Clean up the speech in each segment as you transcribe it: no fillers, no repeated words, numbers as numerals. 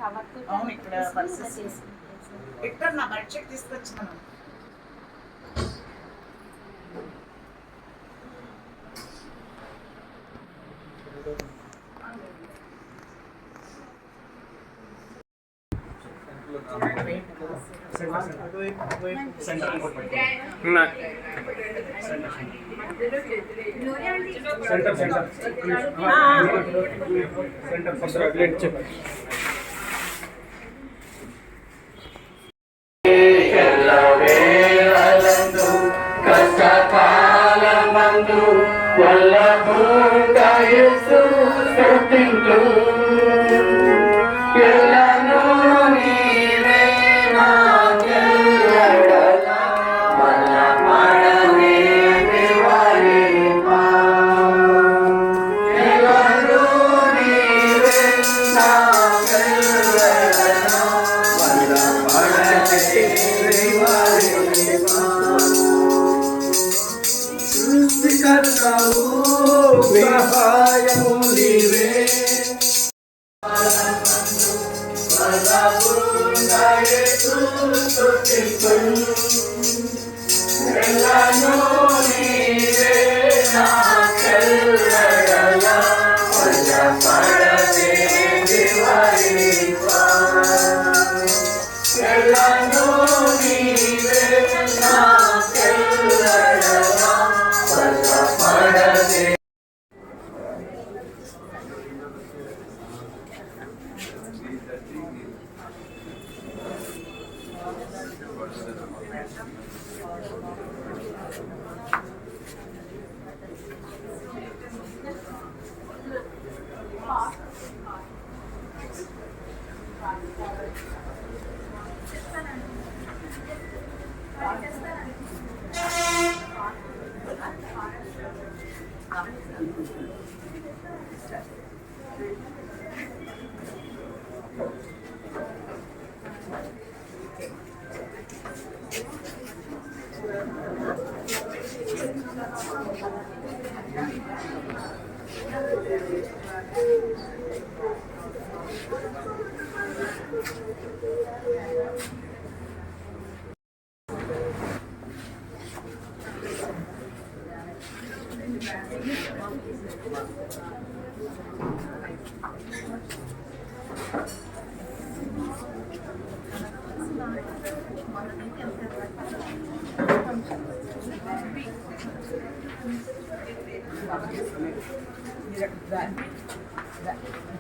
అవును ఇక్కడ ఇక్కడ నా బడ్జెట్ తీసుకొచ్చాను. కష్టకాలమందు వల్లభుండా యేసు స్తుతింతు ఎల్లనూ నీవే నాకెల్లడల వల్లభడనే వివరింపా ఎల్లనూ నీవే నాకెల్లడల వల్లభడనే వివరింపా సృష్టికర్తవు సహాయము నీవే వల్లభుండా యేసు స్తుతింతు ఎల్లనూ నీవే నాకెల్లడల వల్లభడనే వివరింపా ఎల్లనూ నీవే నాకెల్లడల వల్లభడనే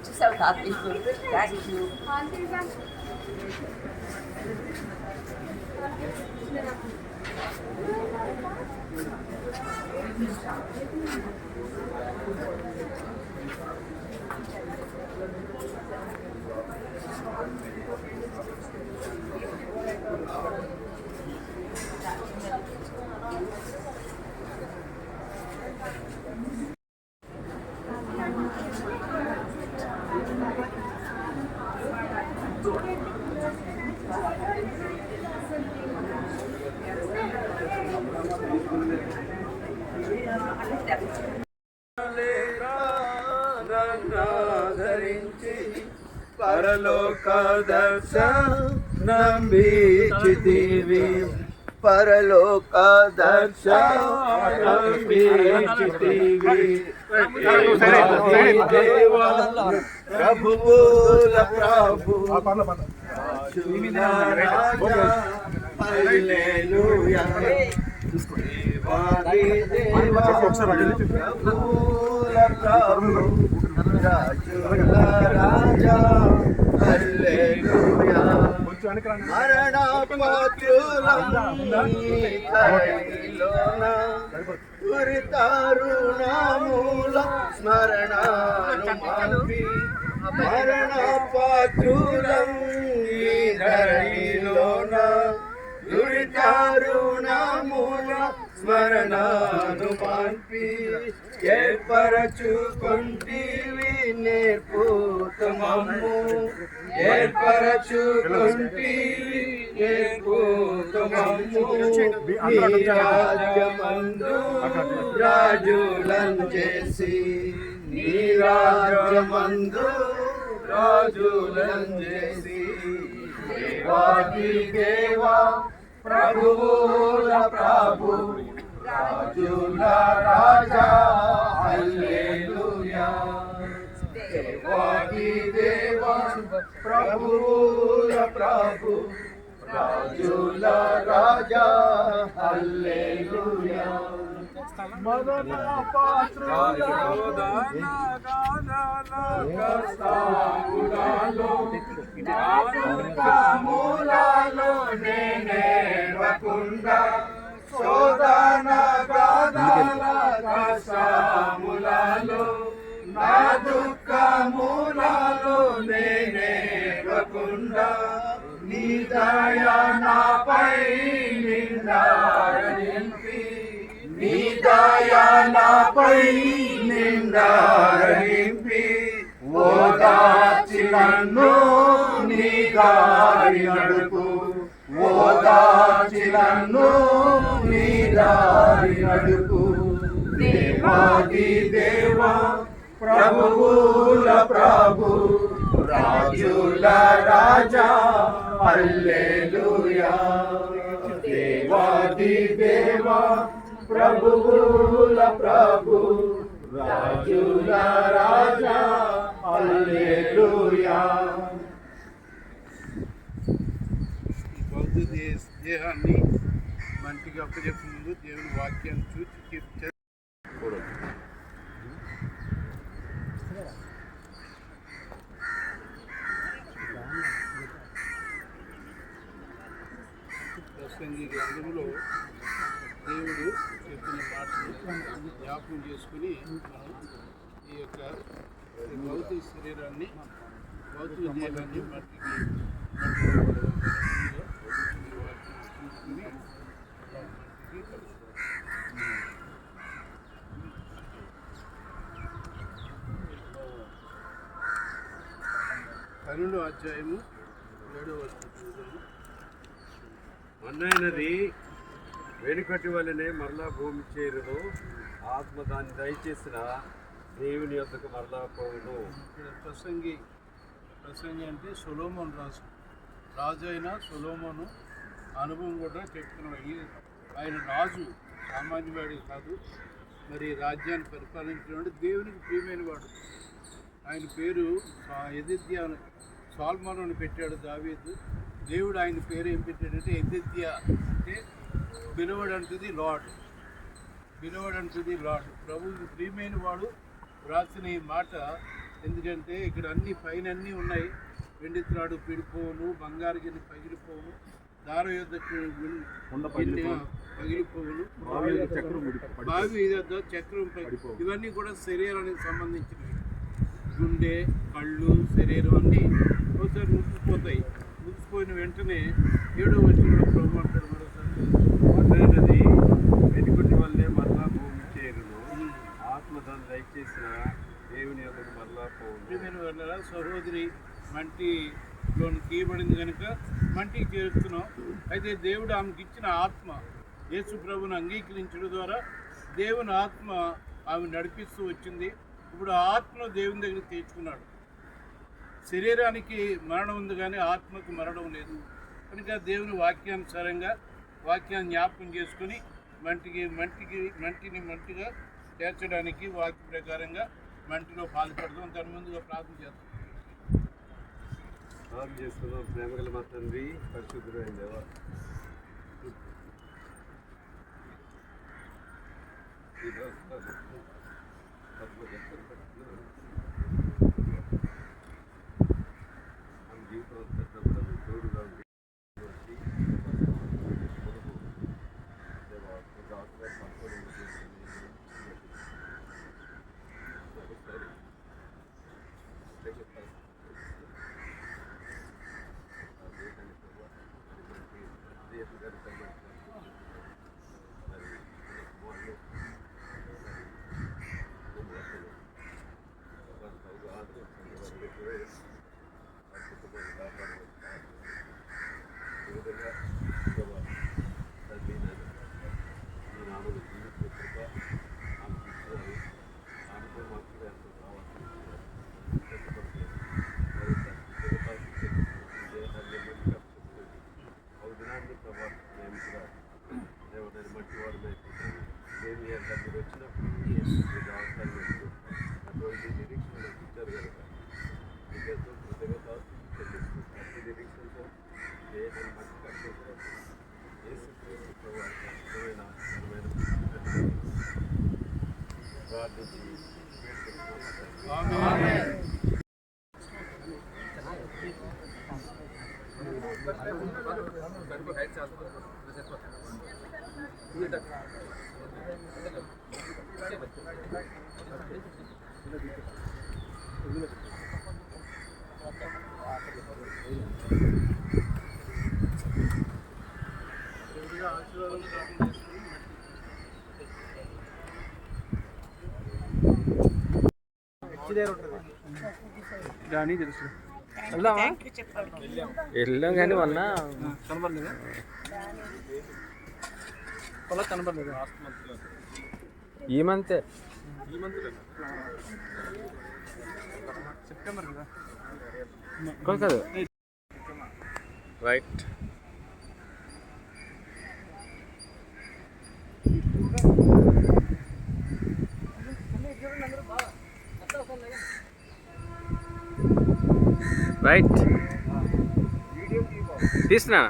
చూసావు కాఫీ థ్యాంక్ యూ. ధరించి పరలోక దర్శనం వీచితివి పరలోక దర్శనం వీచితివి దేవా ప్రభువుల ప్రభు రాజా హల్లెలూయా దేవాది దేవా ప్రభువుల ప్రభు రాజుల రాజా హల్లెలూయా మరణ పాత్రులలోన దురితారుణమూల స్మరణాను మాన్పి మరణ పాత్రులం ఈ ధరణిలోన దురితారుణమూల స్మరణాను మాన్పి ఏర్పరచుకొంటివి నేర్పుతమమ్ము ఏర్పరచుకొంటివి నేర్పుతమమ్ము నీ రాజ్యమందు రాజులను చేసి నీ రాజ్యమందు రాజులను చేసి దేవాది దేవా ప్రభువుల ప్రభు రాజుల రాజా హల్లెలూయా దేవాది దేవా ప్రభువుల ప్రభు రాజుల రాజా హల్లెలూయా మదన పాత్రుడా కష్టాములలో నేనేడవకుండా శోధన గాథల కష్టాములలో నా దుఃఖములలో నేనేడవకుండా నీ దయ నాపై నిండారనింపి నీ దయ నాపై నిండారనింపి ఓదార్చి నన్ను నీ దారి నడుపు ఓదార్చి నన్ను నీ దారి నడుపు దేవాది దేవా ప్రభువుల ప్రభు రాజుల రాజా హల్లెలూయా దేవాది దేవా ప్రభువుల ప్రభు రాజుల రాజా హల్లెలూయా బౌద్ధ దేహాన్ని మంటికి అప్పచెప్పే ముందు దేవుని వాక్యాన్ని చూసి ప్రసంగి గ్రంథంలో దేవుడు చెప్పిన మాటలు జ్ఞాపకం చేసుకుని మనం ఈ యొక్క భౌతిక శరీరాన్ని భౌతిక దేహాన్ని మట్టికి చూసుకుని పన్నెండో అధ్యాయము 7వ వచనం. మన్నైనది వెనుకటి వలనే మరలా భూమి చేరును ఆత్మ దాన్ని దయచేసిన దేవుని యొద్దకు మరలా పోవును. ఇక్కడ ప్రసంగి అంటే సొలొమోను రాజు అయిన సొలొమోను అనుభవం కూడా చెప్తున్నాడు. ఆయన రాజు సామాన్యవాడి కాదు, మరి రాజ్యాన్ని పరిపాలించినవాడు, దేవునికి ప్రియమైన వాడు. ఆయన పేరు ఎదిద్య సొలొమోను అని పెట్టాడు దావీదు. దేవుడు ఆయన పేరు ఏం పెట్టాడంటే ఎదిద్య, అంటే బిలవడ్ అంటుంది లార్డ్, బిలవడ్ అంటుంది లార్డ్. ప్రభువుకి ప్రియమైన వాడు రాసిన ఈ మాట. ఎందుకంటే ఇక్కడ అన్ని పైన అన్నీ ఉన్నాయి. వెండి త్రాడు పిడిపోవును, బంగారు గిన్నె పగిలిపోవును, దార యొద్ద పగిలిపోవును, బావి యొద్ద చక్రం ఇవన్నీ కూడా శరీరానికి సంబంధించినవి. గుండె, కళ్ళు, శరీరం అన్నీ ఒకసారి ముగిసిపోతాయి. ముగిసిపోయిన వెంటనే 7వ వచనంలో ప్రభు అంటాడు మరోసారి, మన్నైనది వెనుకటి వల్లే మరలా భూమి చేరును ఆత్మ దాన్ని దయచేసిన దేవుని యొద్దకు మరలా పోవును. సహోదరి మంటిలోని తీయబడింది కనుక మంటికి చేరుతున్నాం. అయితే దేవుడు ఆమెకి ఇచ్చిన ఆత్మ, యేసు ప్రభువును అంగీకరించడం ద్వారా దేవుని ఆత్మ ఆమె నడిపిస్తూ వచ్చింది. ఇప్పుడు ఆ ఆత్మను దేవుని దగ్గరికి తెచ్చుకున్నాడు. శరీరానికి మరణం ఉంది కానీ ఆత్మకు మరణం లేదు కనుక దేవుని వాక్యానుసారంగా వాక్యాన్ని జ్ఞాపకం చేసుకుని మంటిని మంటిగా చేర్చడానికి వాక్య ప్రకారంగా మంటిలో పాల్పడదాం. దాని ముందుగా ప్రార్థన చేస్తున్నాం. ప్రేమగల మా తండ్రి, పరిశుద్ధుడైన దేవా, మీరు వచ్చినప్పుడు మీకు అవసరాలు మీకు అటువంటి నిరీక్షణ నాకు ఇచ్చారు కనుక మీకు ఎంతో కృతజ్ఞతలు చెల్లిస్తూ ప్రతి నిరీక్షణతో దేహాన్ని మట్టి కట్టుకుంటారు యేసుక్రీస్తు ప్రభువు అద్భుతమైన ప్రార్థించి కానీ తెలుసు థ్యాంక్ యూ చెప్పాలి. వెళ్ళాం కానీ మొన్న కనబడలేదు పొలం కనబడలేదు ఈ మంతే సెప్టెంబర్ కదా కాదు రైట్ రైట్ తీస్తున్నా